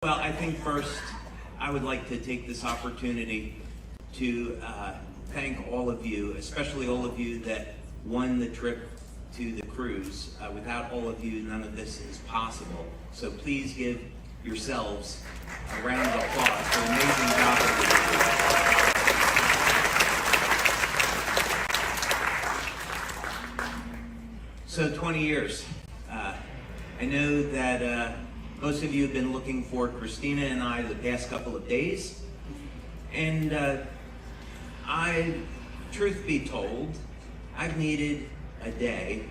Well, I think first I would like to take this opportunity to thank all of you, especially all of you that won the trip to the cruise. Without all of you, none of this is possible. So please give yourselves a round of applause for an amazing job that you did. So 20 years. I know that most of you have been looking for Christina and I the past couple of days. And truth be told, I've needed a day,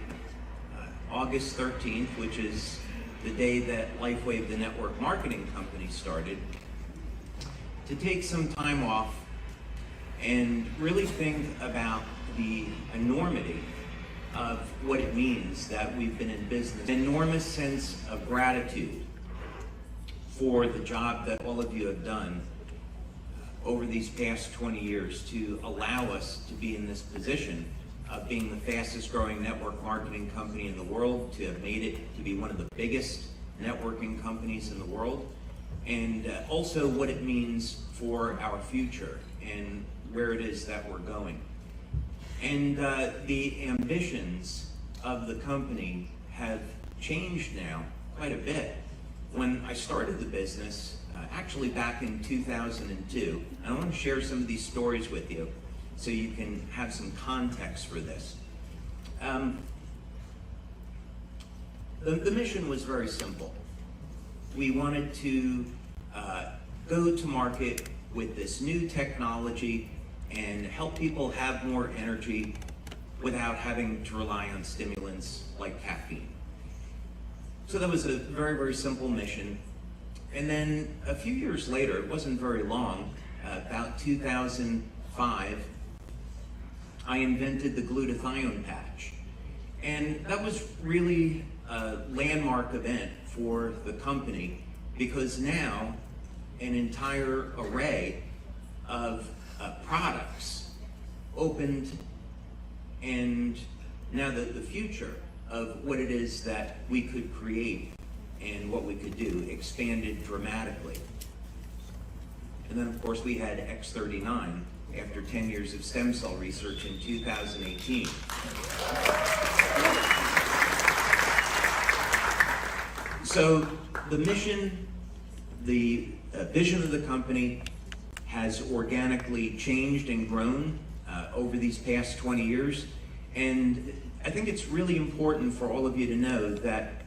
August 13th, which is the day that LifeWave, the network marketing company, started, to take some time off and really think about the enormity of what it means that we've been in business. An enormous sense of gratitude for the job that all of you have done over these past 20 years to allow us to be in this position of being the fastest growing network marketing company in the world, to have made it to be one of the biggest networking companies in the world, and also what it means for our future and where it is that we're going. And the ambitions of the company have changed now quite a bit. When I started the business, actually back in 2002, I want to share some of these stories with you so you can have some context for this. The mission was very simple. We wanted to go to market with this new technology and help people have more energy without having to rely on stimulants like caffeine. So that was a very, very simple mission. And then a few years later, it wasn't very long, about 2005, I invented the glutathione patch. And that was really a landmark event for the company, because now an entire array of products opened, and now the future of what it is that we could create and what we could do expanded dramatically. And then of course we had X39 after 10 years of stem cell research in 2018. So the mission, the vision of the company has organically changed and grown over these past 20 years. And I think it's really important for all of you to know that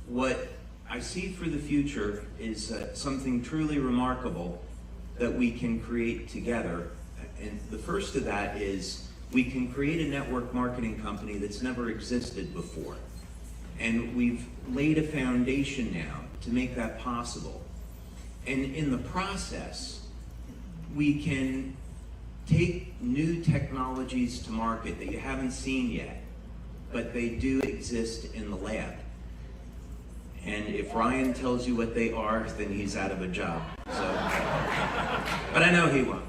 what I see for the future is something truly remarkable that we can create together. And the first of that is we can create a network marketing company that's never existed before. And we've laid a foundation now to make that possible. And in the process, we can take new technologies to market that you haven't seen yet, but they do exist in the lab. And if Ryan tells you what they are, then he's out of a job. So, but I know he won't.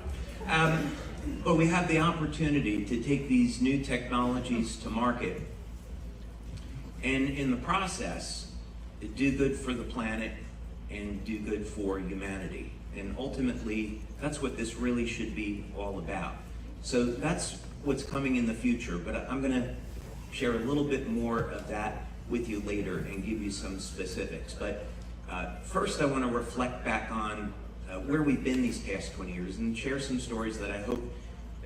But we have the opportunity to take these new technologies to market, and in the process, do good for the planet and do good for humanity. And ultimately, that's what this really should be all about. So that's what's coming in the future, but I'm going to share a little bit more of that with you later and give you some specifics. But first I want to reflect back on where we've been these past 20 years and share some stories that I hope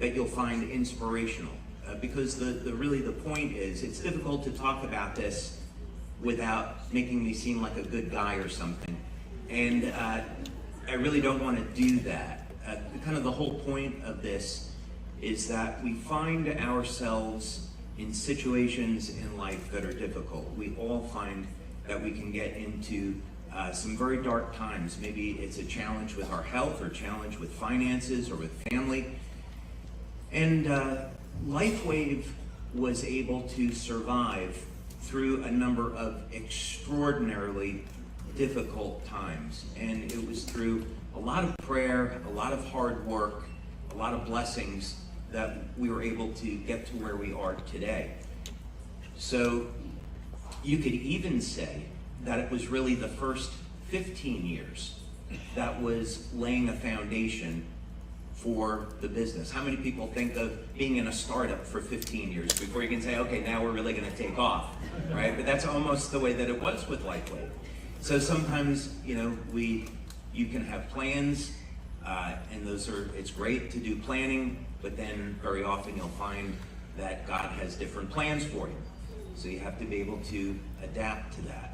that you'll find inspirational. Because really the point is, it's difficult to talk about this without making me seem like a good guy or something. And I really don't want to do that. Kind of the whole point of this is that we find ourselves in situations in life that are difficult. We all find that we can get into some very dark times. Maybe it's a challenge with our health, or challenge with finances, or with family. And LifeWave was able to survive through a number of extraordinarily difficult times. And it was through a lot of prayer, a lot of hard work, a lot of blessings that we were able to get to where we are today. So you could even say that it was really the first 15 years that was laying a foundation for the business. How many people think of being in a startup for 15 years before you can say, okay, now we're really going to take off, right? But that's almost the way that it was with Lightweight. So sometimes, you can have plans, and it's great to do planning, but then very often you'll find that God has different plans for you. So you have to be able to adapt to that.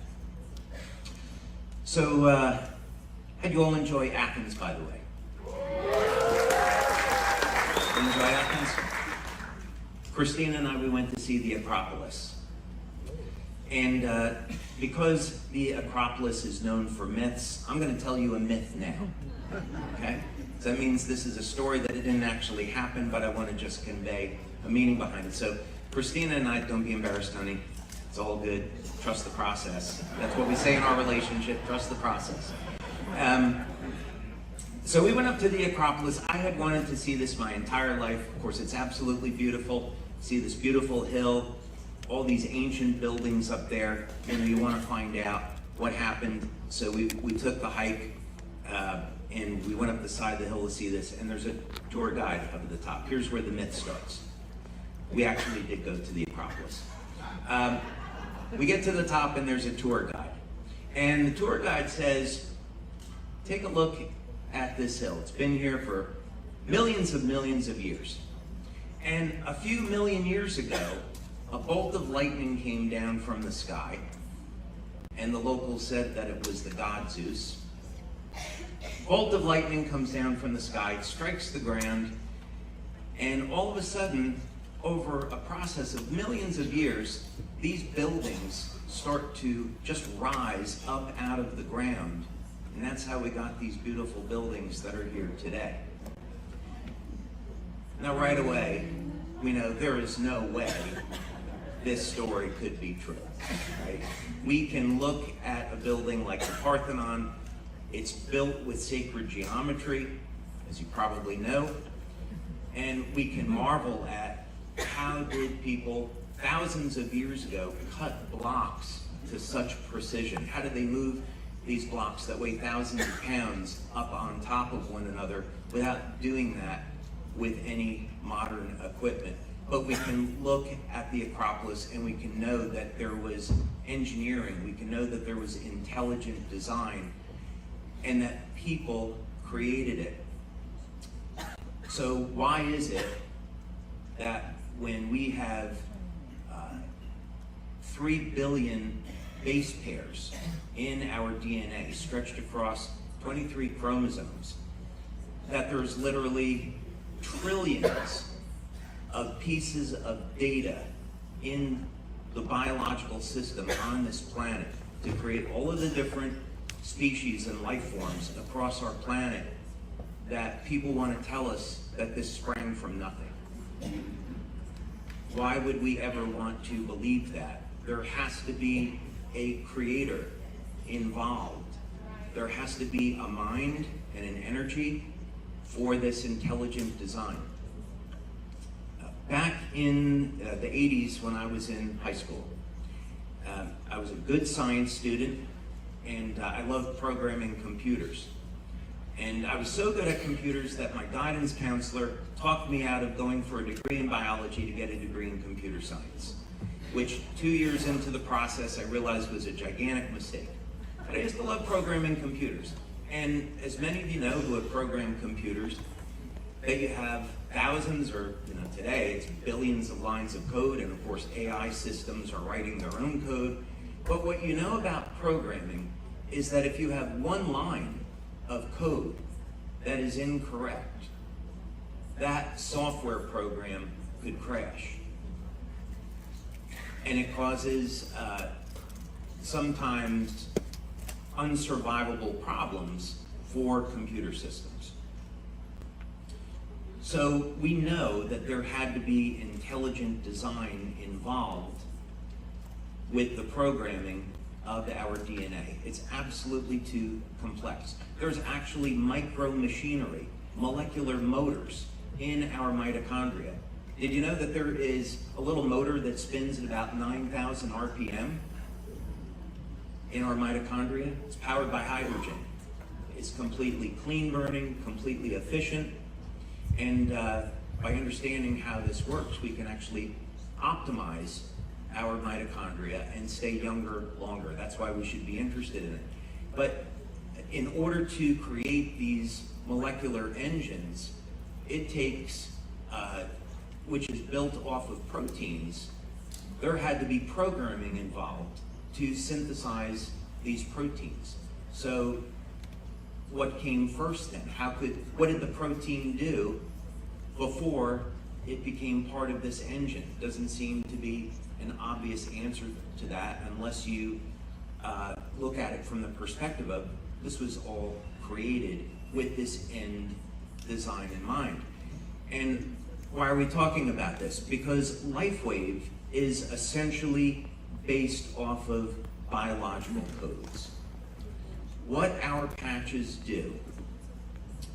So, how'd you all enjoy Athens, by the way? Enjoy Athens? Christina and I, we went to see the Acropolis. And because the Acropolis is known for myths, I'm going to tell you a myth now. Okay? So that means this is a story that it didn't actually happen, but I want to just convey a meaning behind it. So Christina and I, don't be embarrassed, honey. It's all good. Trust the process. That's what we say in our relationship. Trust the process. So we went up to the Acropolis. I had wanted to see this my entire life. Of course, it's absolutely beautiful. See this beautiful hill, all these ancient buildings up there. You want to find out what happened. So we took the hike, and we went up the side of the hill to see this. And there's a tour guide up at the top. Here's where the myth starts. We actually did go to the Acropolis. We get to the top, and there's a tour guide. And the tour guide says, take a look at this hill. It's been here for millions of years. And a few million years ago, a bolt of lightning came down from the sky, and the locals said that it was the god Zeus. Bolt of lightning comes down from the sky, it strikes the ground, and all of a sudden, over a process of millions of years, these buildings start to just rise up out of the ground. And that's how we got these beautiful buildings that are here today. Now, right away, we know there is no way this story could be true, right? We can look at a building like the Parthenon. It's built with sacred geometry, as you probably know, and we can marvel at how did people thousands of years ago cut blocks to such precision? How did they move these blocks that weigh thousands of pounds up on top of one another without doing that with any modern equipment? But we can look at the Acropolis and we can know that there was engineering, we can know that there was intelligent design, and that people created it. So why is it that when we have 3 billion base pairs in our DNA stretched across 23 chromosomes, that there's literally trillions of pieces of data in the biological system on this planet to create all of the different species and life forms across our planet, that people want to tell us that this sprang from nothing? Why would we ever want to believe that? There has to be a creator involved. There has to be a mind and an energy for this intelligent design. Back in the 80s when I was in high school, I was a good science student, and I loved programming computers. And I was so good at computers that my guidance counselor talked me out of going for a degree in biology to get a degree in computer science, which 2 years into the process I realized was a gigantic mistake. But I used to love programming computers. And as many of you know who have programmed computers, that you have thousands, or today it's billions of lines of code, and of course AI systems are writing their own code. But what you know about programming is that if you have one line of code that is incorrect, that software program could crash. And it causes sometimes unsurvivable problems for computer systems. So we know that there had to be intelligent design involved with the programming of our DNA. It's absolutely too complex. There's actually micro machinery, molecular motors in our mitochondria. Did you know that there is a little motor that spins at about 9,000 RPM? in our mitochondria. It's powered by hydrogen. It's completely clean burning, completely efficient, and by understanding how this works, we can actually optimize our mitochondria and stay younger longer. That's why we should be interested in it. But in order to create these molecular engines, it takes, which is built off of proteins, there had to be programming involved to synthesize these proteins. So what came first then? What did the protein do before it became part of this engine? Doesn't seem to be an obvious answer to that unless you look at it from the perspective of this was all created with this end design in mind. And why are we talking about this? Because LifeWave is essentially based off of biological codes. What our patches do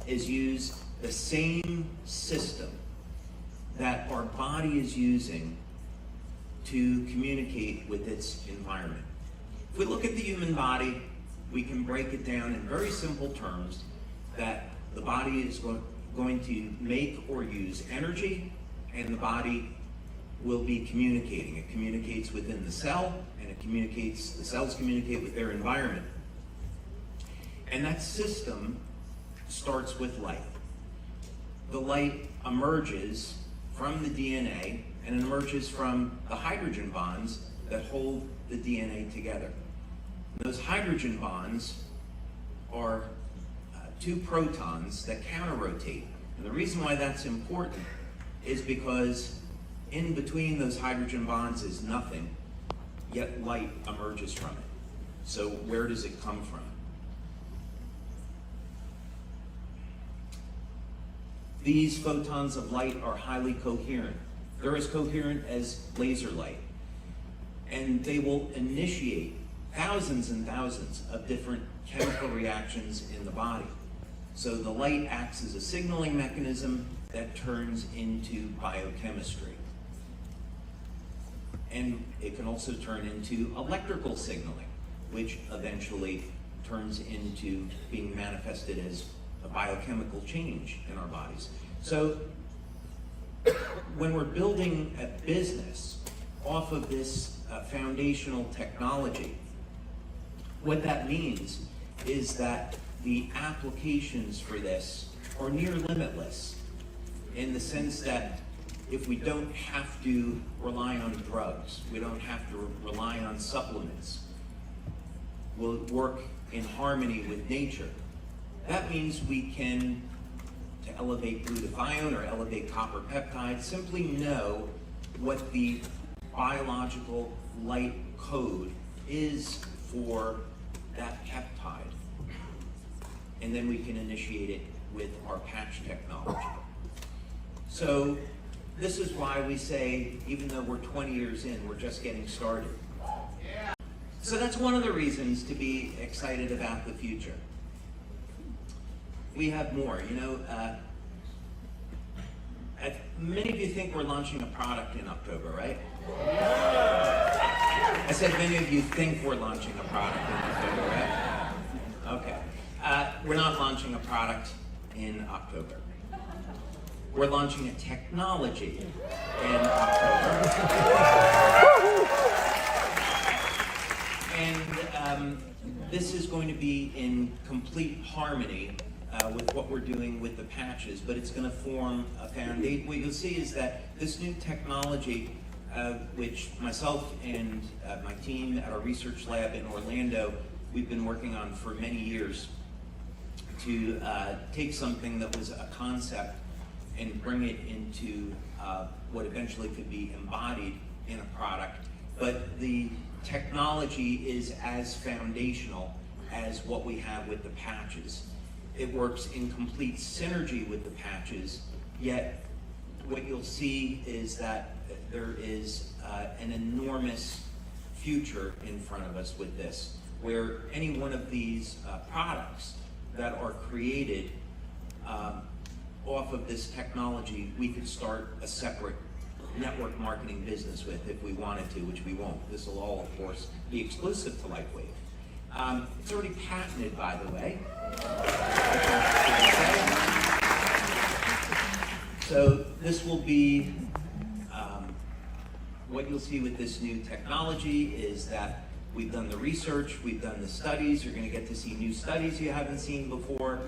is use the same system that our body is using to communicate with its environment. If we look at the human body, we can break it down in very simple terms that the body is going to make or use energy, and the body will be communicating. It communicates within the cell, and the cells communicate with their environment. And that system starts with light. The light emerges from the DNA, and it emerges from the hydrogen bonds that hold the DNA together. Those hydrogen bonds are two protons that counter-rotate. And the reason why that's important is because in between those hydrogen bonds is nothing, yet light emerges from it. So where does it come from? These photons of light are highly coherent. They're as coherent as laser light. And they will initiate thousands and thousands of different chemical reactions in the body. So the light acts as a signaling mechanism that turns into biochemistry. And it can also turn into electrical signaling, which eventually turns into being manifested as a biochemical change in our bodies. So when we're building a business off of this foundational technology, what that means is that the applications for this are near limitless, in the sense that if we don't have to rely on drugs, we don't have to rely on supplements, we'll work in harmony with nature. That means we can, to elevate glutathione or elevate copper peptide, simply know what the biological light code is for that peptide. And then we can initiate it with our patch technology. So this is why we say, even though we're 20 years in, we're just getting started. So that's one of the reasons to be excited about the future. We have more. You know, many of you think we're launching a product in October, right? I said many of you think we're launching a product in October, right? Okay. We're not launching a product in October. We're launching a technology in October. And this is going to be in complete harmony with what we're doing with the patches, but it's going to form a foundation. What you'll see is that this new technology, which myself and my team at our research lab in Orlando, we've been working on for many years, to take something that was a concept and bring it into what eventually could be embodied in a product. But the technology is as foundational as what we have with the patches. It works in complete synergy with the patches, yet what you'll see is that there is an enormous future in front of us with this, where any one of these products that are created off of this technology, we could start a separate network marketing business with if we wanted to, which we won't. This will all, of course, be exclusive to LifeWave. It's already patented, by the way. So this will be, what you'll see with this new technology is that we've done the research, we've done the studies. You're going to get to see new studies you haven't seen before.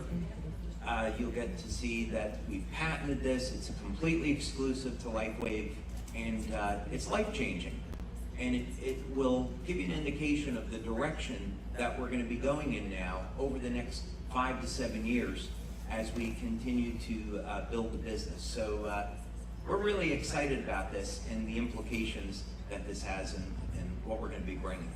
You'll get to see that we've patented this. It's completely exclusive to LifeWave, and it's life-changing. And it will give you an indication of the direction that we're going to be going in now over the next 5 to 7 years as we continue to build the business. So we're really excited about this and the implications that this has and what we're going to be bringing.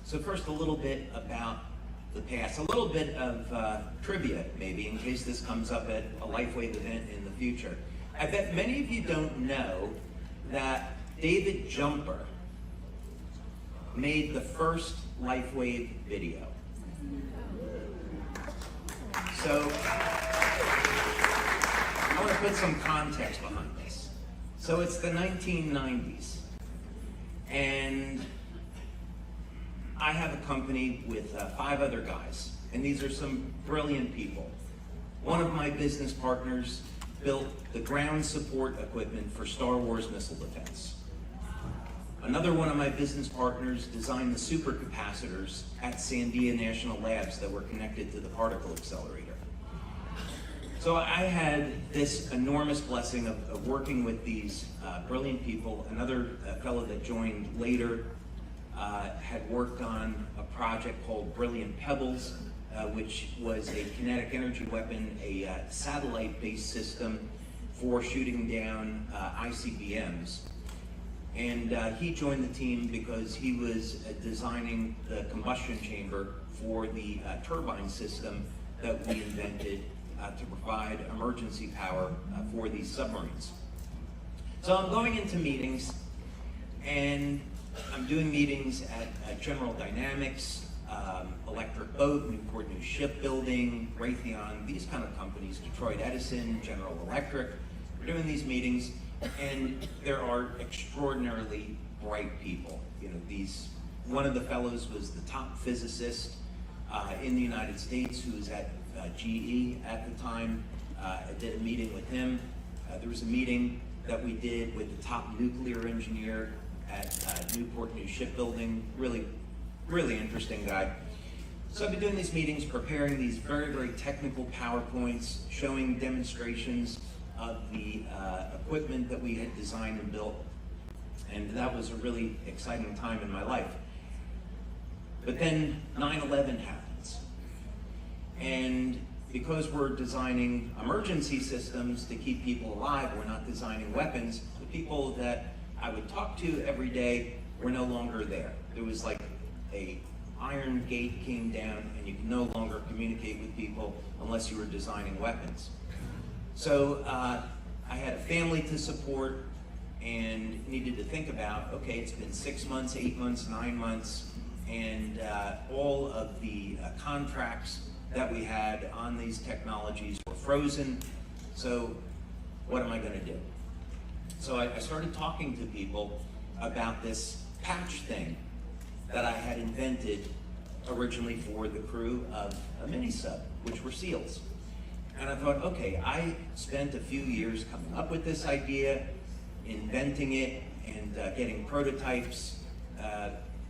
So first, a little bit about the past, a little bit of trivia, maybe, in case this comes up at a LifeWave event in the future. I bet many of you don't know that David Jumper made the first LifeWave video. So I want to put some context behind this. So it's the 1990s, and I have a company with 5 other guys, and these are some brilliant people. One of my business partners built the ground support equipment for Star Wars missile defense. Another one of my business partners designed the supercapacitors at Sandia National Labs that were connected to the particle accelerator. So I had this enormous blessing of working with these brilliant people. Another fellow that joined later had worked on a project called Brilliant Pebbles, which was a kinetic energy weapon, a satellite-based system for shooting down ICBMs. And he joined the team because he was designing the combustion chamber for the turbine system that we invented to provide emergency power for these submarines. So I'm going into meetings, and I'm doing meetings at General Dynamics, Electric Boat, Newport News Shipbuilding, Raytheon, these kind of companies, Detroit Edison, General Electric. We're doing these meetings, and there are extraordinarily bright people. You know, one of the fellows was the top physicist in the United States, who was at GE at the time. I did a meeting with him. There was a meeting that we did with the top nuclear engineer at Newport News Shipbuilding. Really, really interesting guy. So I've been doing these meetings, preparing these very, very technical PowerPoints, showing demonstrations of the equipment that we had designed and built. And that was a really exciting time in my life. But then 9/11 happens. And because we're designing emergency systems to keep people alive, we're not designing weapons, the people that I would talk to every day were no longer there. There was like a iron gate came down, and you could no longer communicate with people unless you were designing weapons. So I had a family to support and needed to think about, okay, it's been 6 months, 8 months, 9 months, and all of the contracts that we had on these technologies were frozen. So what am I going to do? So I started talking to people about this patch thing that I had invented originally for the crew of a mini sub, which were SEALs. And I thought, okay, I spent a few years coming up with this idea, inventing it, and getting prototypes.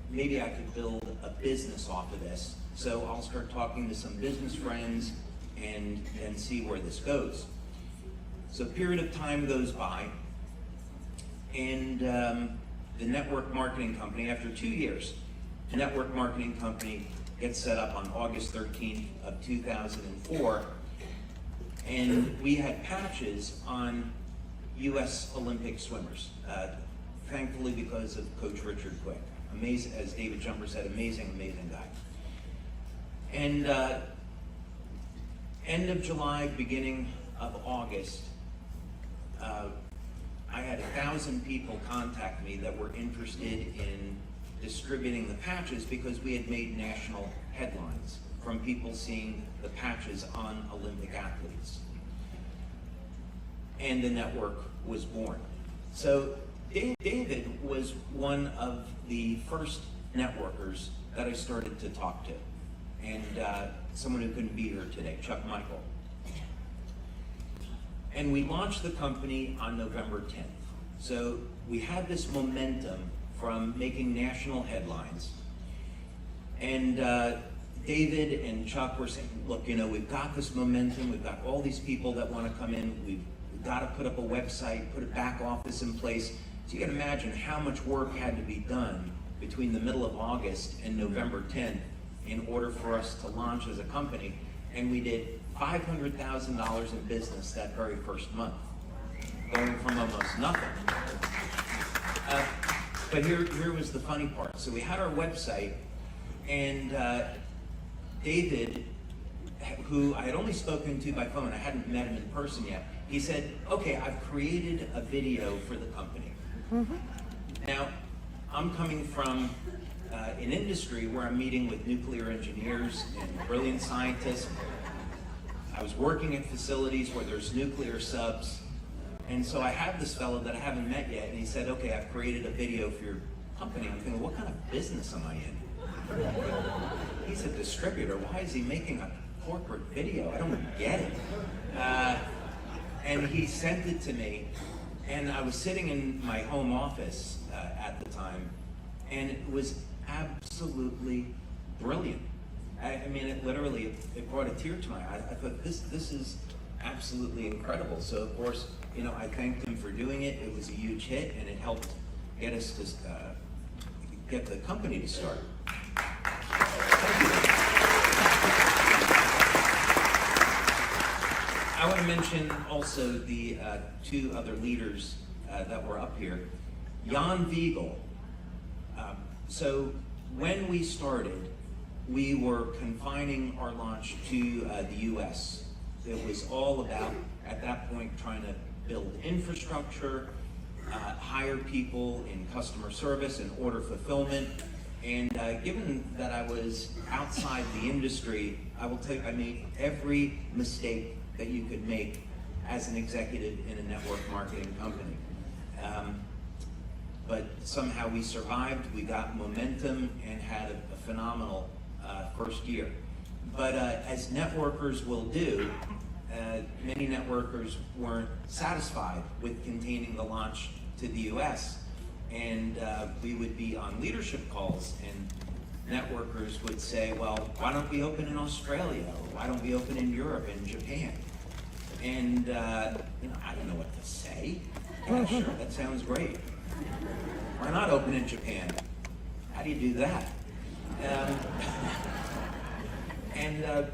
Maybe I could build a business off of this. So I'll start talking to some business friends and see where this goes. So a period of time goes by, and the network marketing company, after 2 years, the network marketing company gets set up on August 13th of 2004, and we had patches on U.S. Olympic swimmers, thankfully because of Coach Richard Quick. Amazing, as David Jumper said, amazing, amazing guy. And end of July, beginning of August, I had 1,000 people contact me that were interested in distributing the patches because we had made national headlines from people seeing the patches on Olympic athletes. And the network was born. So David was one of the first networkers that I started to talk to. And someone who couldn't be here today, Chuck Michael. And we launched the company on November 10th. So we had this momentum from making national headlines. And David and Chuck were saying, look, you know, we've got this momentum, we've got all these people that want to come in, we've got to put up a website, put a back office in place. So you can imagine how much work had to be done between the middle of August and November 10th in order for us to launch as a company. And we did $500,000 in business that very first month, going from almost nothing. But here was the funny part. So we had our website, and David, who I had only spoken to by phone, I hadn't met him in person yet, he said, okay, I've created a video for the company. Mm-hmm. Now, I'm coming from an industry where I'm meeting with nuclear engineers and brilliant scientists. I was working at facilities where there's nuclear subs. And so I have this fellow that I haven't met yet, and he said, okay, I've created a video for your company. I'm thinking, what kind of business am I in? He's a distributor. Why is he making a corporate video? I don't get it. And he sent it to me, and I was sitting in my home office at the time, and it was absolutely brilliant. I mean, it literally, it brought a tear to my eye. I thought, this is absolutely incredible. So of course, you know, I thanked him for doing it. It was a huge hit, and it helped get us to get the company to start. I want to mention also the two other leaders that were up here. Jan Wiegel. So when we started, we were confining our launch to the US. It was all about, at that point, trying to build infrastructure, hire people in customer service and order fulfillment. And given that I was outside the industry, I will tell you, I made every mistake that you could make as an executive in a network marketing company. But somehow we survived, we got momentum, and had a phenomenal first year. But as networkers will do, many networkers weren't satisfied with containing the launch to the US. And we would be on leadership calls, and networkers would say, well, why don't we open in Australia? Or why don't we open in Europe and Japan? And you know, I don't know what to say. Yeah, sure, that sounds great. Why not open in Japan? How do you do that?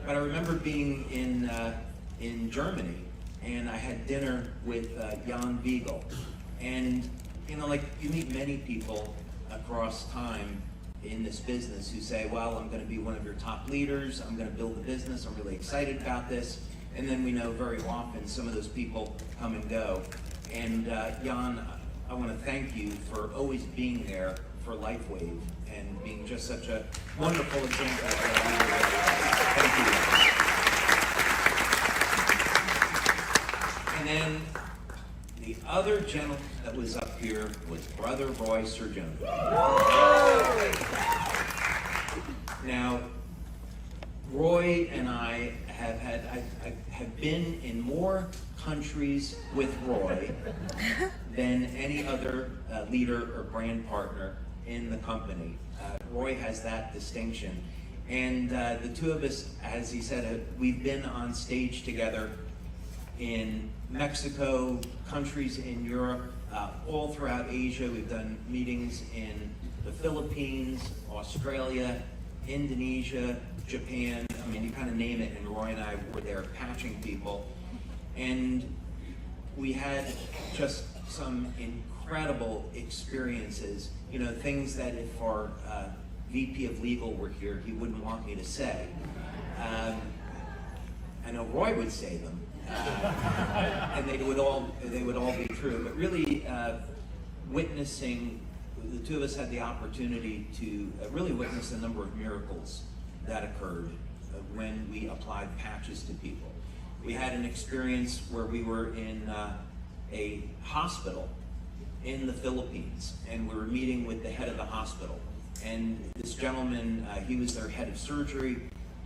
But I remember being in Germany, and I had dinner with Jan Wiegel. And you know, like, you meet many people across time in this business who say, well, I'm going to be one of your top leaders, I'm going to build a business, I'm really excited about this. And then we know very often some of those people come and go. And Jan, I want to thank you for always being there for LifeWave and being just such a wonderful example of a leader. Thank you. And then the other gentleman that was up here was Brother Roy Surgeon. Now, Roy and I have been in more countries with Roy than any other leader or brand partner in the company. Roy has that distinction. And the two of us, as he said, we've been on stage together in Mexico, countries in Europe, all throughout Asia. We've done meetings in the Philippines, Australia, Indonesia, Japan. I mean, you kind of name it, and Roy and I were there patching people. And we had just some incredible experiences, you know, things that if our VP of Legal were here, he wouldn't want me to say. I know Roy would say them. And they would all be true. But really, witnessing, the two of us had the opportunity to really witness a number of miracles that occurred when we applied patches to people. We had an experience where we were in a hospital in the Philippines, and we were meeting with the head of the hospital. And this gentleman, he was their head of surgery.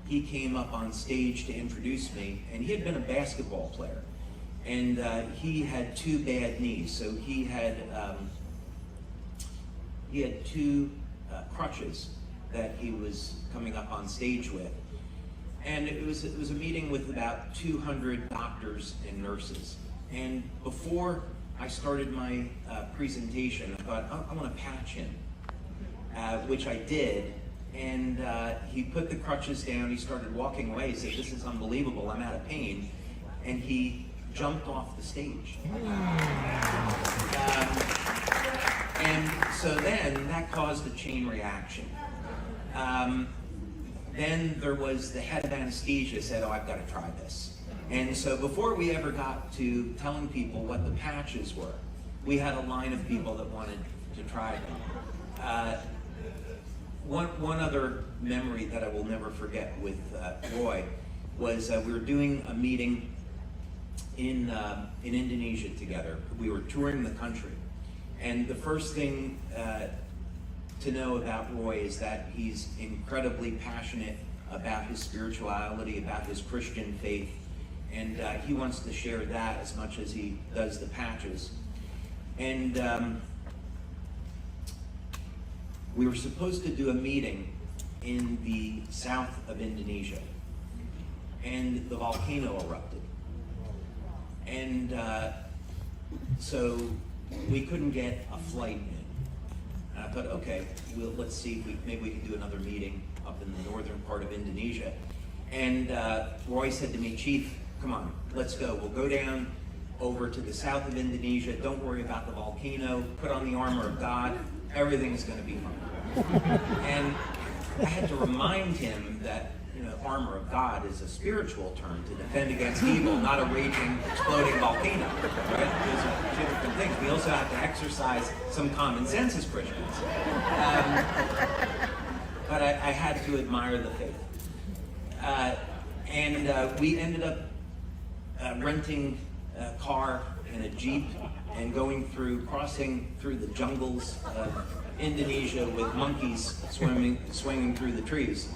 He came up on stage to introduce me, and he had been a basketball player. And he had 2 bad knees, so he had 2 crutches that he was coming up on stage with. And it was a meeting with about 200 doctors and nurses. And before I started my presentation, I thought, I want to patch him, which I did. And he put the crutches down, he started walking away, he said, "This is unbelievable, I'm out of pain." And he jumped off the stage. And so then that caused a chain reaction. Then there was the head of anesthesia said, "Oh, I've got to try this." And so before we ever got to telling people what the patches were, we had a line of people that wanted to try them. One other memory that I will never forget with Roy was we were doing a meeting in Indonesia together. We were touring the country. And the first thing to know about Roy is that he's incredibly passionate about his spirituality, about his Christian faith, and he wants to share that as much as he does the patches. And we were supposed to do a meeting in the south of Indonesia, and the volcano erupted. And so we couldn't get a flight in. And I thought, okay, let's see if maybe we can do another meeting up in the northern part of Indonesia. And Roy said to me, "Chief, come on, let's go. We'll go down over to the south of Indonesia. Don't worry about the volcano. Put on the armor of God. Everything's going to be fine." And I had to remind him that, armor of God is a spiritual term to defend against evil, not a raging, exploding volcano. Right? Those are 2 different things. We also have to exercise some common sense as Christians. But I had to admire the faith. And we ended up renting a car and a Jeep and crossing through the jungles of Indonesia with monkeys swinging through the trees,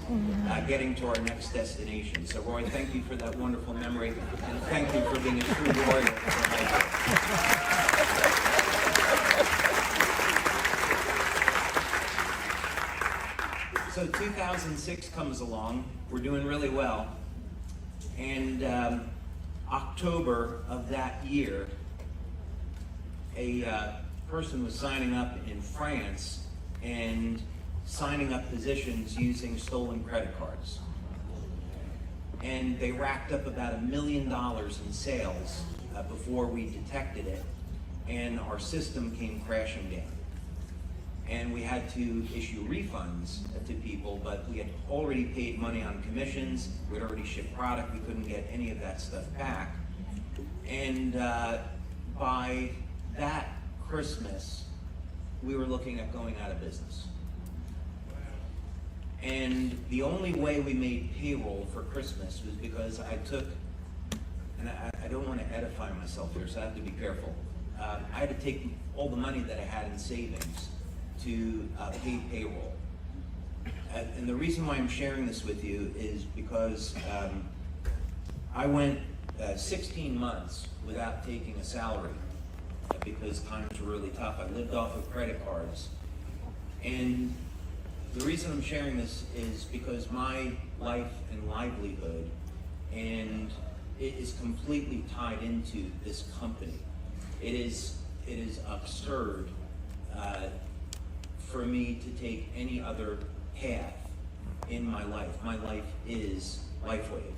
getting to our next destination. So Roy, thank you for that wonderful memory, and thank you for being a true warrior for life. So 2006 comes along, we're doing really well, and October of that year, a person was signing up in France and signing up positions using stolen credit cards. And they racked up about $1 million in sales before we detected it, and our system came crashing down. And we had to issue refunds to people, but we had already paid money on commissions, we'd already shipped product, we couldn't get any of that stuff back. And by that Christmas, we were looking at going out of business. And the only way we made payroll for Christmas was because I took, and I don't want to edify myself here, so I have to be careful. I had to take all the money that I had in savings to pay payroll. And the reason why I'm sharing this with you is because I went 16 months without taking a salary, because times were really tough. I lived off of credit cards. And the reason I'm sharing this is because my life and livelihood, and it is completely tied into this company. It is absurd for me to take any other path in my life. My life is LifeWave.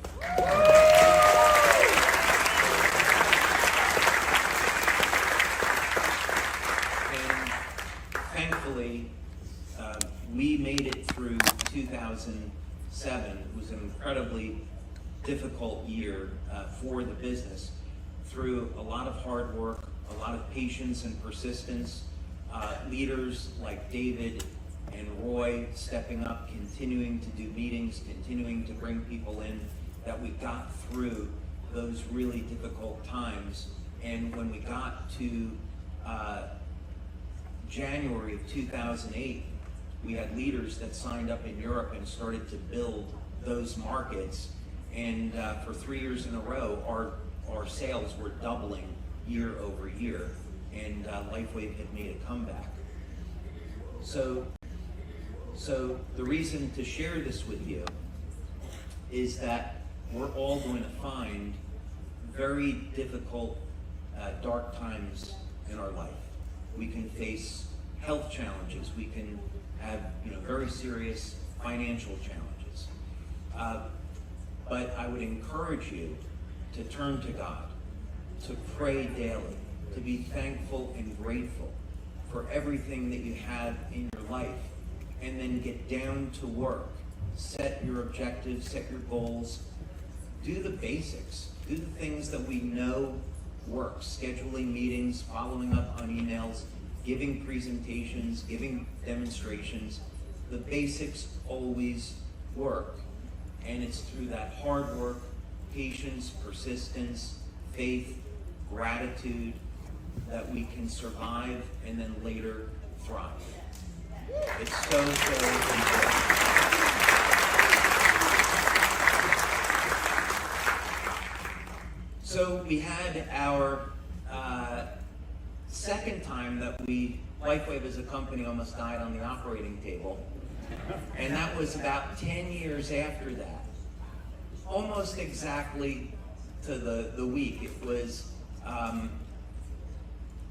Thankfully, we made it through 2007. It was an incredibly difficult year for the business, through a lot of hard work, a lot of patience and persistence, leaders like David and Roy stepping up, continuing to do meetings, continuing to bring people in, that we got through those really difficult times. And when we got to January of 2008, we had leaders that signed up in Europe and started to build those markets. And for 3 years in a row, our sales were doubling year over year. And LifeWave had made a comeback. So the reason to share this with you is that we're all going to find very difficult, dark times in our life. We can face health challenges. We can have, very serious financial challenges. But I would encourage you to turn to God, to pray daily, to be thankful and grateful for everything that you have in your life, and then get down to work. Set your objectives, set your goals, do the basics, do the things that we know work, scheduling meetings, following up on emails, giving presentations, giving demonstrations. The basics always work, and it's through that hard work, patience, persistence, faith, gratitude, that we can survive and then later thrive. It's so important. So we had our second time that LifeWave as a company almost died on the operating table. And that was about 10 years after that. Almost exactly to the week. It was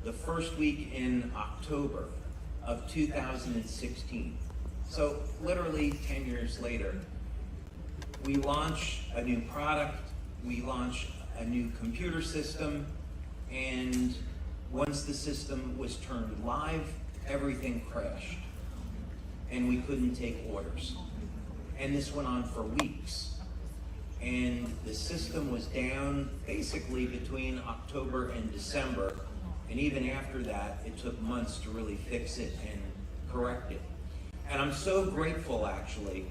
the first week in October of 2016. So literally 10 years later, we launched a new product, we launched a new computer system, and once the system was turned live, everything crashed, and we couldn't take orders. And this went on for weeks. And the system was down basically between October and December, and even after that, it took months to really fix it and correct it. And I'm so grateful, actually,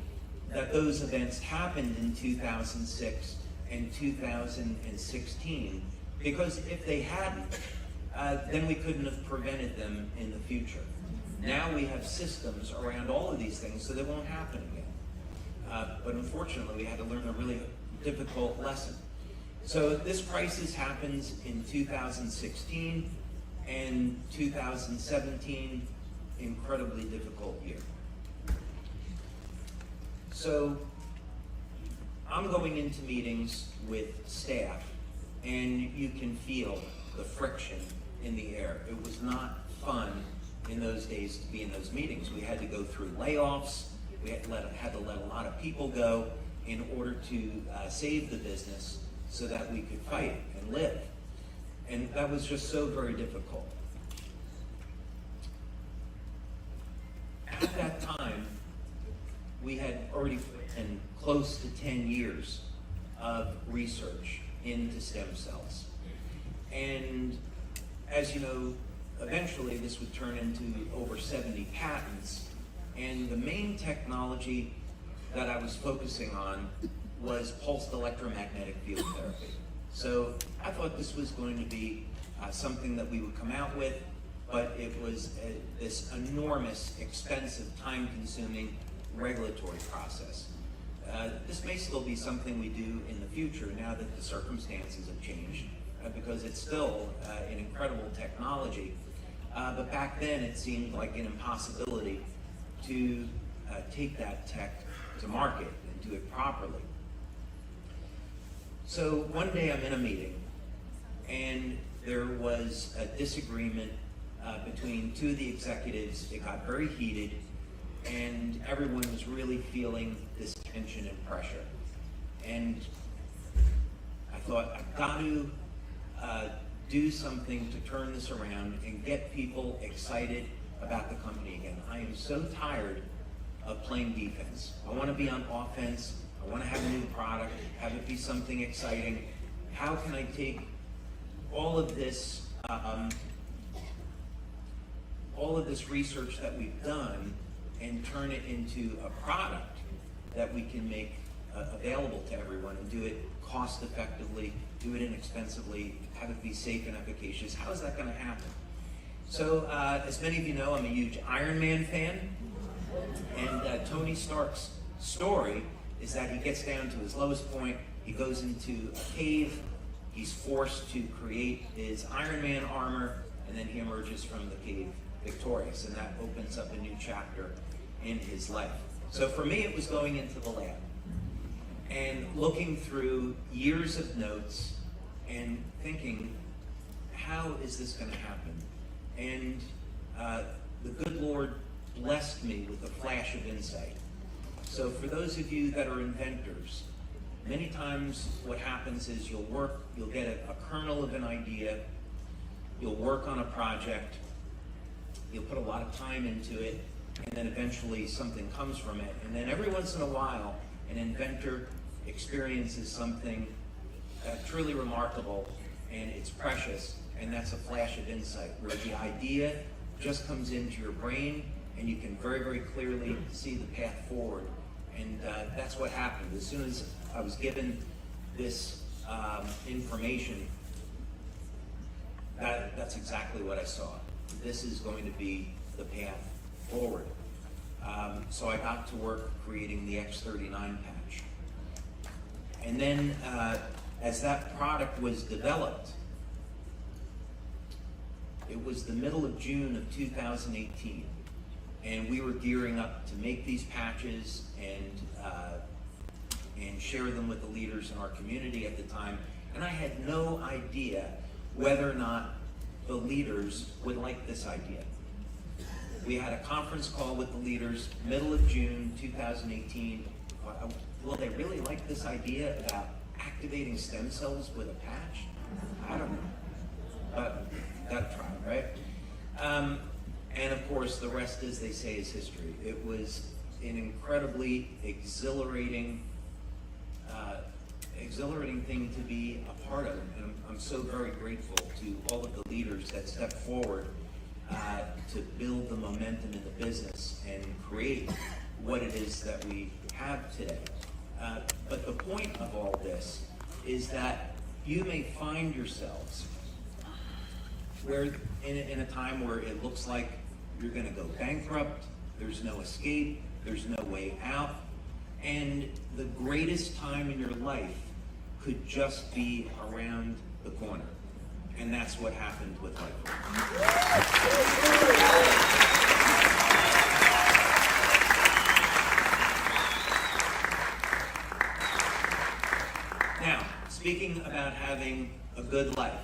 that those events happened in 2006 and 2016, because if they hadn't, then we couldn't have prevented them in the future. Now we have systems around all of these things so they won't happen again. But unfortunately, we had to learn a really difficult lesson. So this crisis happens in 2016, and 2017, incredibly difficult year. So I'm going into meetings with staff, and you can feel the friction in the air. It was not fun in those days to be in those meetings. We had to go through layoffs. We had to let a lot of people go in order to save the business so that we could fight and live. And that was just so very difficult. At that time, we had already put in close to 10 years of research into stem cells. And as you know, eventually this would turn into over 70 patents. And the main technology that I was focusing on was pulsed electromagnetic field therapy. So I thought this was going to be something that we would come out with, but it was this enormous, expensive, time-consuming regulatory process. This may still be something we do in the future now that the circumstances have changed, because it's still an incredible technology. But back then it seemed like an impossibility to take that tech to market and do it properly. So one day I'm in a meeting, and there was a disagreement between two of the executives. It got very heated, and everyone was really feeling this tension and pressure. And I thought, I've got to do something to turn this around and get people excited about the company again. I am so tired of playing defense. I want to be on offense. I want to have a new product, have it be something exciting. How can I take all of this research that we've done and turn it into a product that we can make available to everyone, and do it cost effectively, do it inexpensively, have it be safe and efficacious? How is that going to happen? So as many of you know, I'm a huge Iron Man fan. And Tony Stark's story is that he gets down to his lowest point, he goes into a cave, he's forced to create his Iron Man armor, and then he emerges from the cave victorious, and that opens up a new chapter in his life. So for me, it was going into the lab and looking through years of notes and thinking, how is this going to happen? And the good Lord blessed me with a flash of insight. So for those of you that are inventors, many times what happens is you'll get a kernel of an idea, you'll work on a project, you'll put a lot of time into it, and then eventually something comes from it. And then every once in a while, an inventor experiences something truly remarkable, and it's precious, and that's a flash of insight, where the idea just comes into your brain, and you can very, very clearly see the path forward. And that's what happened. As soon as I was given this information, that's exactly what I saw. This is going to be the path forward. So I got to work creating the X39 patch. And then as that product was developed, it was the middle of June of 2018. And we were gearing up to make these patches and share them with the leaders in our community at the time. And I had no idea whether or not the leaders would like this idea. We had a conference call with the leaders, middle of June 2018. Will they really like this idea about activating stem cells with a patch? I don't know. But gotta try, right? And of course, the rest, as they say, is history. It was an incredibly exhilarating thing to be a part of. And I'm so very grateful to all of the leaders that stepped forward to build the momentum in the business and create what it is that we have today. But the point of all this is that you may find yourselves where in a time where it looks like you're going to go bankrupt, there's no escape, there's no way out, and the greatest time in your life could just be around the corner. And that's what happened with LifeWave. Now, speaking about having a good life,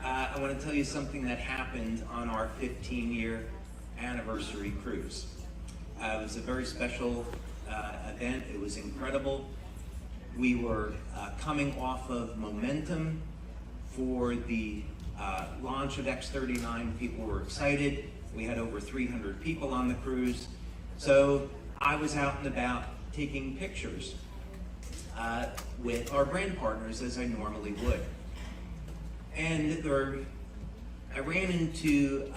I want to tell you something that happened on our 15-year anniversary cruise. It was a very special event. It was incredible. We were coming off of momentum for the launch of X39. People were excited. We had over 300 people on the cruise. So I was out and about taking pictures with our brand partners, as I normally would. And I ran into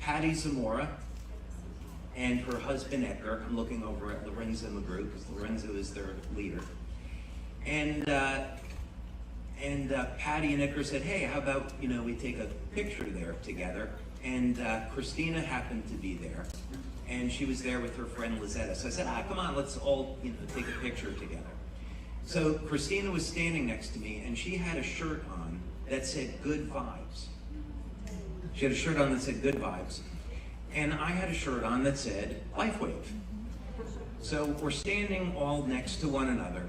Patty Zamora and her husband Edgar. I'm looking over at Lorenzo McGrew, because Lorenzo is their leader. And Patty and Edgar said, hey, how about, we take a picture there together? And Christina happened to be there, and she was there with her friend Lizetta. So I said, come on, let's all take a picture together. So Christina was standing next to me, and she had a shirt on that said good vibes. She had a shirt on that said good vibes. And I had a shirt on that said LifeWave. So we're standing all next to one another.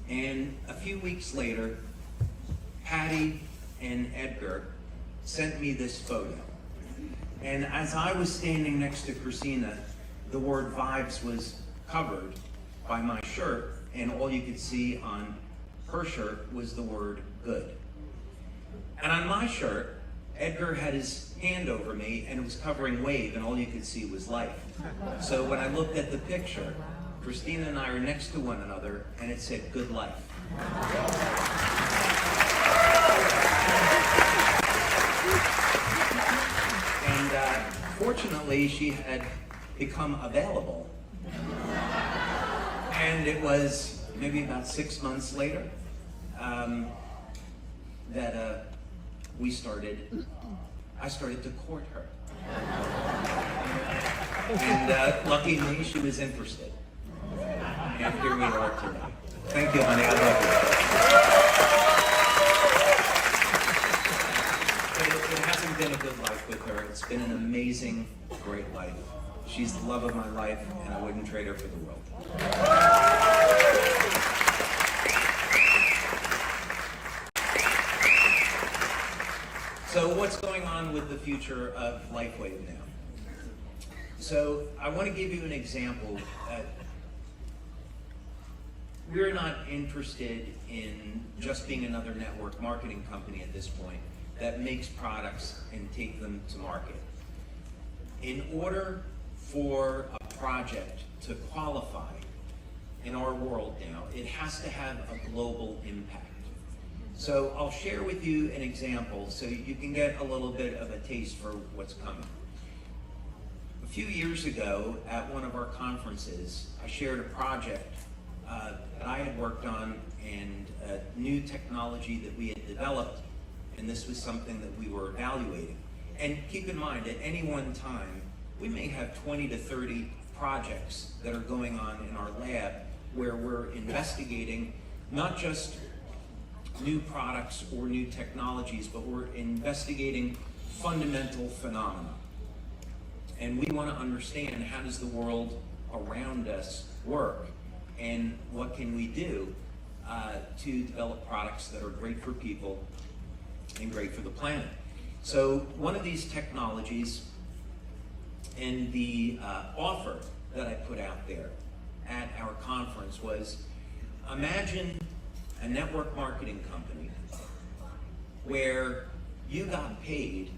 And a few weeks later, Patty and Edgar sent me this photo. And as I was standing next to Christina, the word vibes was covered by my shirt, and all you could see on her shirt was the word good. And on my shirt, Edgar had his hand over me, and it was covering wave, and all you could see was life. So when I looked at the picture, Christina and I are next to one another, and it said good life. And fortunately, she had become available. And it was maybe about 6 months later that I started to court her. And lucky me, she was interested. And here we are today. Thank you, honey. I love you. It hasn't been a good life with her. It's been an amazing, great life. She's the love of my life, and I wouldn't trade her for the world. So what's going on with the future of LifeWave now? So I want to give you an example. We're not interested in just being another network marketing company at this point that makes products and take them to market. In order for a project to qualify in our world now, it has to have a global impact. So I'll share with you an example so you can get a little bit of a taste for what's coming. A few years ago at one of our conferences, I shared a project that I had worked on and a new technology that we had developed, and this was something that we were evaluating. And keep in mind, at any one time, we may have 20 to 30 projects that are going on in our lab where we're investigating not just new products or new technologies, but we're investigating fundamental phenomena. And we want to understand, how does the world around us work, and what can we do to develop products that are great for people and great for the planet. So one of these technologies, and the offer that I put out there at our conference was, imagine a network marketing company where you got paid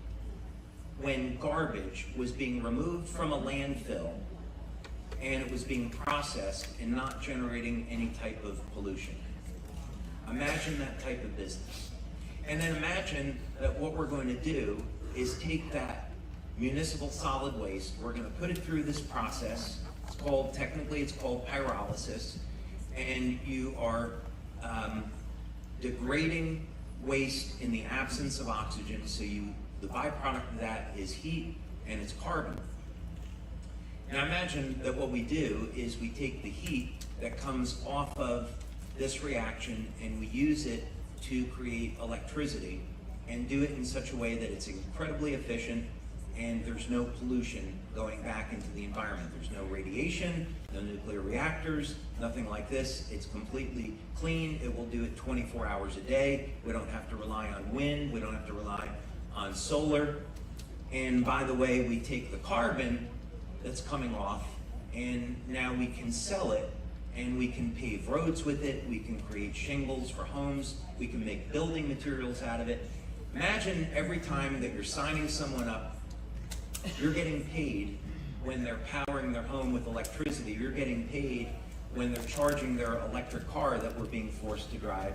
when garbage was being removed from a landfill and it was being processed and not generating any type of pollution. Imagine that type of business. And then imagine that what we're going to do is take that municipal solid waste, we're going to put it through this process. Technically it's called pyrolysis, and you are degrading waste in the absence of oxygen, so the byproduct of that is heat and it's carbon. Now imagine that what we do is we take the heat that comes off of this reaction and we use it to create electricity, and do it in such a way that it's incredibly efficient and there's no pollution going back into the environment. There's no radiation, no nuclear reactors, nothing like this. It's completely clean. It will do it 24 hours a day. We don't have to rely on wind. We don't have to rely on solar. And by the way, we take the carbon that's coming off, and now we can sell it, and we can pave roads with it. We can create shingles for homes. We can make building materials out of it. Imagine every time that you're signing someone up, you're getting paid when they're powering their home with electricity. You're getting paid when they're charging their electric car that we're being forced to drive.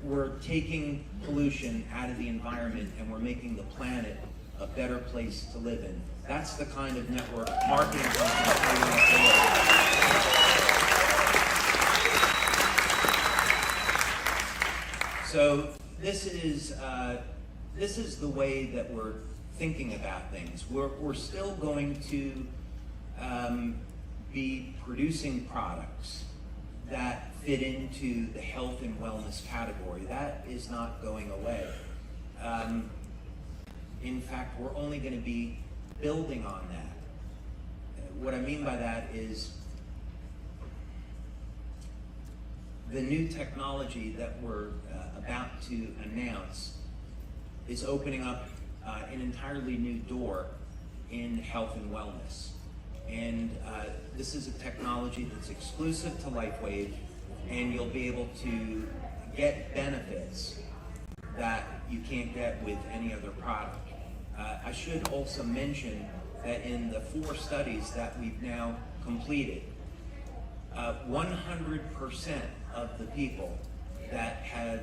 We're taking pollution out of the environment, and we're making the planet a better place to live in. That's the kind of network marketing company we want to work. So this is the way that we're thinking about things. We're still going to be producing products that fit into the health and wellness category. That is not going away. In fact, we're only going to be building on that. What I mean by that is the new technology that we're about to announce is opening up an entirely new door in health and wellness. And this is a technology that's exclusive to LifeWave, and you'll be able to get benefits that you can't get with any other product. I should also mention that in the 4 studies that we've now completed, 100% of the people that have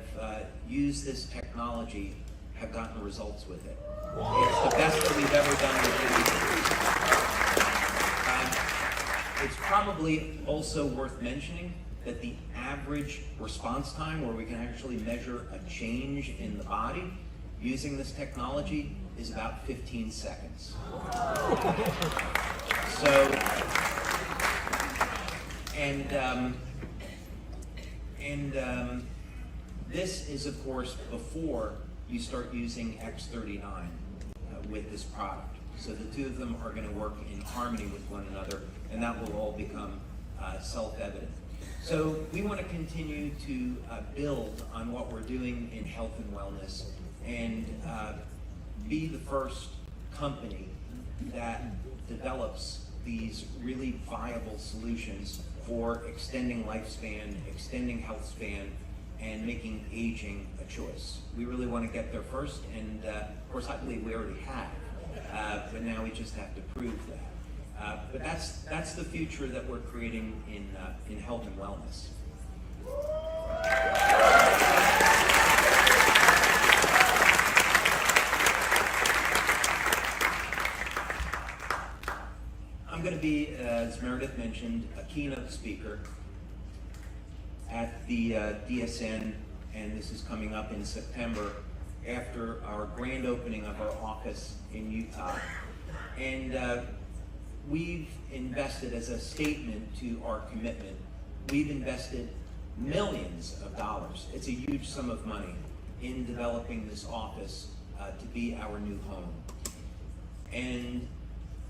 used this technology have gotten results with it. It's the best that we've ever done with it. It's probably also worth mentioning that the average response time, where we can actually measure a change in the body using this technology, is about 15 seconds. So, this is, of course, before you start using X39 with this product. So the two of them are going to work in harmony with one another, and that will all become self-evident. So we want to continue to build on what we're doing in health and wellness, and be the first company that develops these really viable solutions for extending lifespan, extending health span, and making aging a choice. We really want to get there first, and of course I believe we already have, but now we just have to prove that. But that's the future that we're creating in health and wellness. I'm going to be, as Meredith mentioned, a keynote speaker at the DSN, and this is coming up in September after our grand opening of our office in Utah. And we've invested, as a statement to our commitment, we've invested millions of dollars. It's a huge sum of money in developing this office to be our new home. And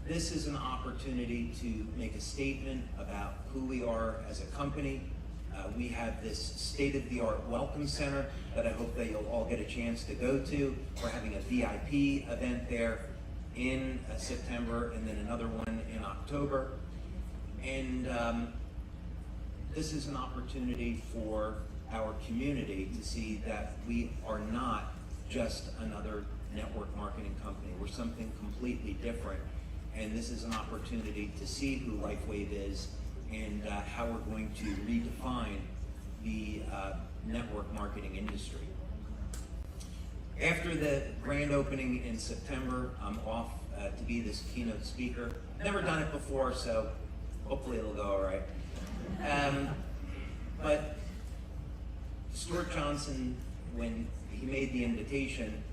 this is an opportunity to make a statement about who we are as a company. We have this state-of-the-art welcome center that I hope that you'll all get a chance to go to. We're having a VIP event there in September, and then another one in October. And this is an opportunity for our community to see that we are not just another network marketing company. We're something completely different. And this is an opportunity to see who LifeWave is and how we're going to redefine the network marketing industry. After the grand opening in September, I'm off to be this keynote speaker. Never done it before, so hopefully it'll go all right. But Stuart Johnson, when he made the invitation,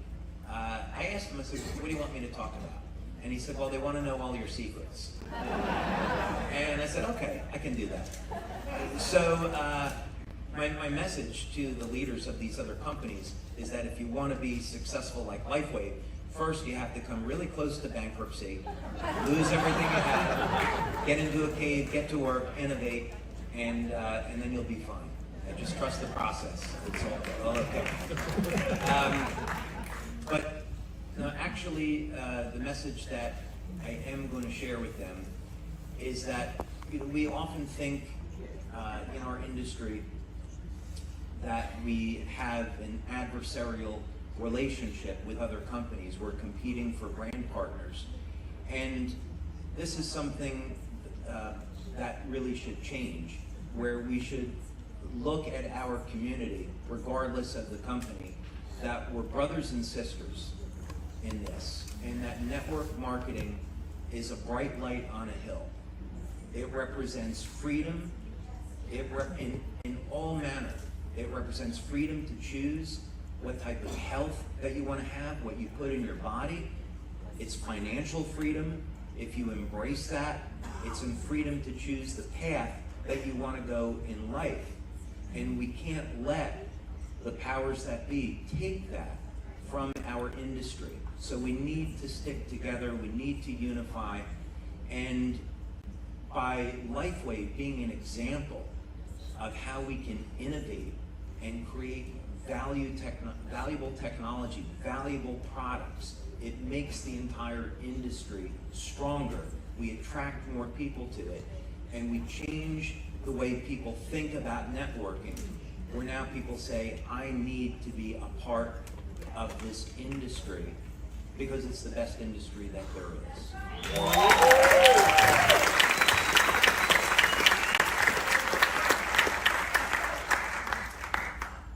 I asked him, I said, what do you want me to talk about? And he said, well, they want to know all your secrets. And I said, okay, I can do that. So my message to the leaders of these other companies is that if you want to be successful like LifeWave, first you have to come really close to bankruptcy, lose everything you have, get into a cave, get to work, innovate, and then you'll be fine. Just trust the process. It's all okay. But no, actually, the message that I am going to share with them is that we often think in our industry that we have an adversarial relationship with other companies. We're competing for brand partners. And this is something that really should change, where we should look at our community, regardless of the company, that we're brothers and sisters in this, and that network marketing is a bright light on a hill. It represents freedom in all manner. It represents freedom to choose what type of health that you want to have, what you put in your body. It's financial freedom. If you embrace that, it's in freedom to choose the path that you want to go in life. And we can't let the powers that be take that from our industry. So we need to stick together, we need to unify, and by LifeWave being an example of how we can innovate and create valuable technology, valuable products, it makes the entire industry stronger. We attract more people to it, and we change the way people think about networking, where now people say, I need to be a part of this industry because it's the best industry that there is.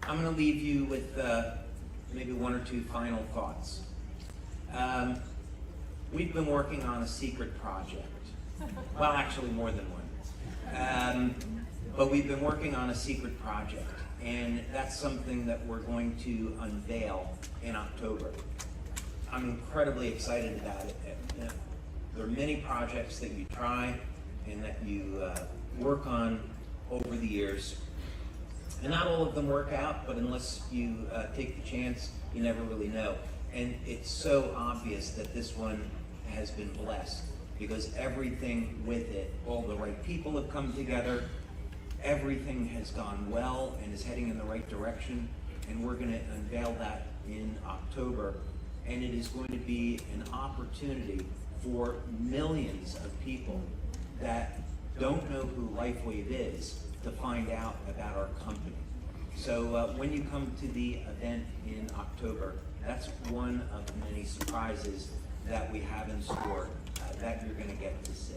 I'm going to leave you with maybe one or two final thoughts. We've been working on a secret project. Well, actually more than one. But we've been working on a secret project, and that's something that we're going to unveil in October. I'm incredibly excited about it. You know, there are many projects that you try and that you work on over the years, and not all of them work out, but unless you take the chance, you never really know. And it's so obvious that this one has been blessed, because everything with it, all the right people have come together, everything has gone well and is heading in the right direction, and we're going to unveil that in October. And it is going to be an opportunity for millions of people that don't know who LifeWave is to find out about our company. So when you come to the event in October, that's one of the many surprises that we have in store that you're going to get to see.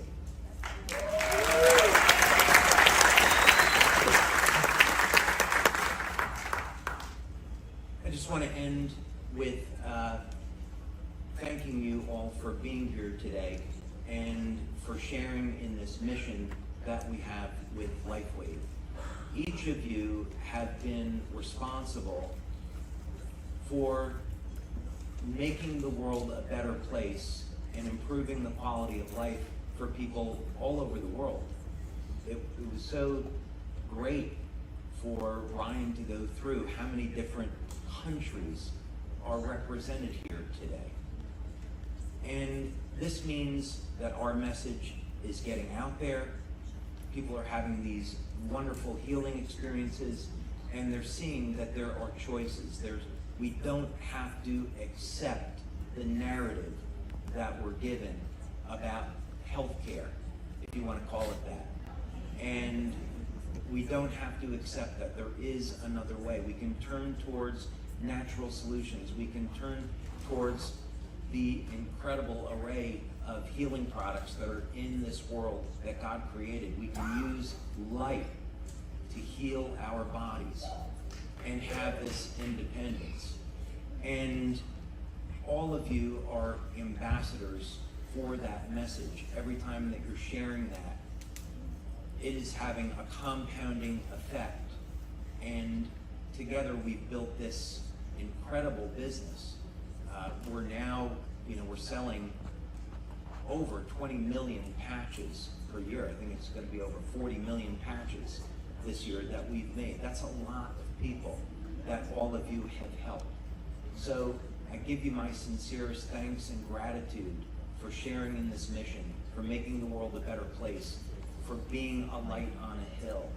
I just want to end with thanking you all for being here today and for sharing in this mission that we have with LifeWave. Each of you have been responsible for making the world a better place and improving the quality of life for people all over the world. It was so great for Ryan to go through how many different countries are represented here today. And this means that our message is getting out there. People are having these wonderful healing experiences, and they're seeing that there are choices. We don't have to accept the narrative that we're given about healthcare, if you want to call it that. And we don't have to accept that there is another way. We can turn towards natural solutions. We can turn towards the incredible array of healing products that are in this world that God created. We can use light to heal our bodies and have this independence. And all of you are ambassadors for that message. Every time that you're sharing that, it is having a compounding effect. And together we've built this incredible business. We're now, we're selling over 20 million patches per year. I think it's going to be over 40 million patches this year that we've made. That's a lot of people that all of you have helped. So I give you my sincerest thanks and gratitude for sharing in this mission, for making the world a better place, for being a light on a hill,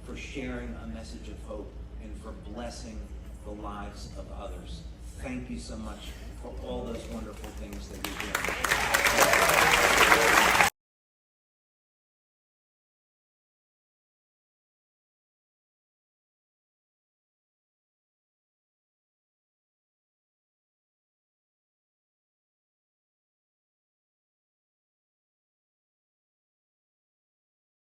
for sharing a message of hope, and for blessing the lives of others. Thank you so much for all those wonderful things that you're doing.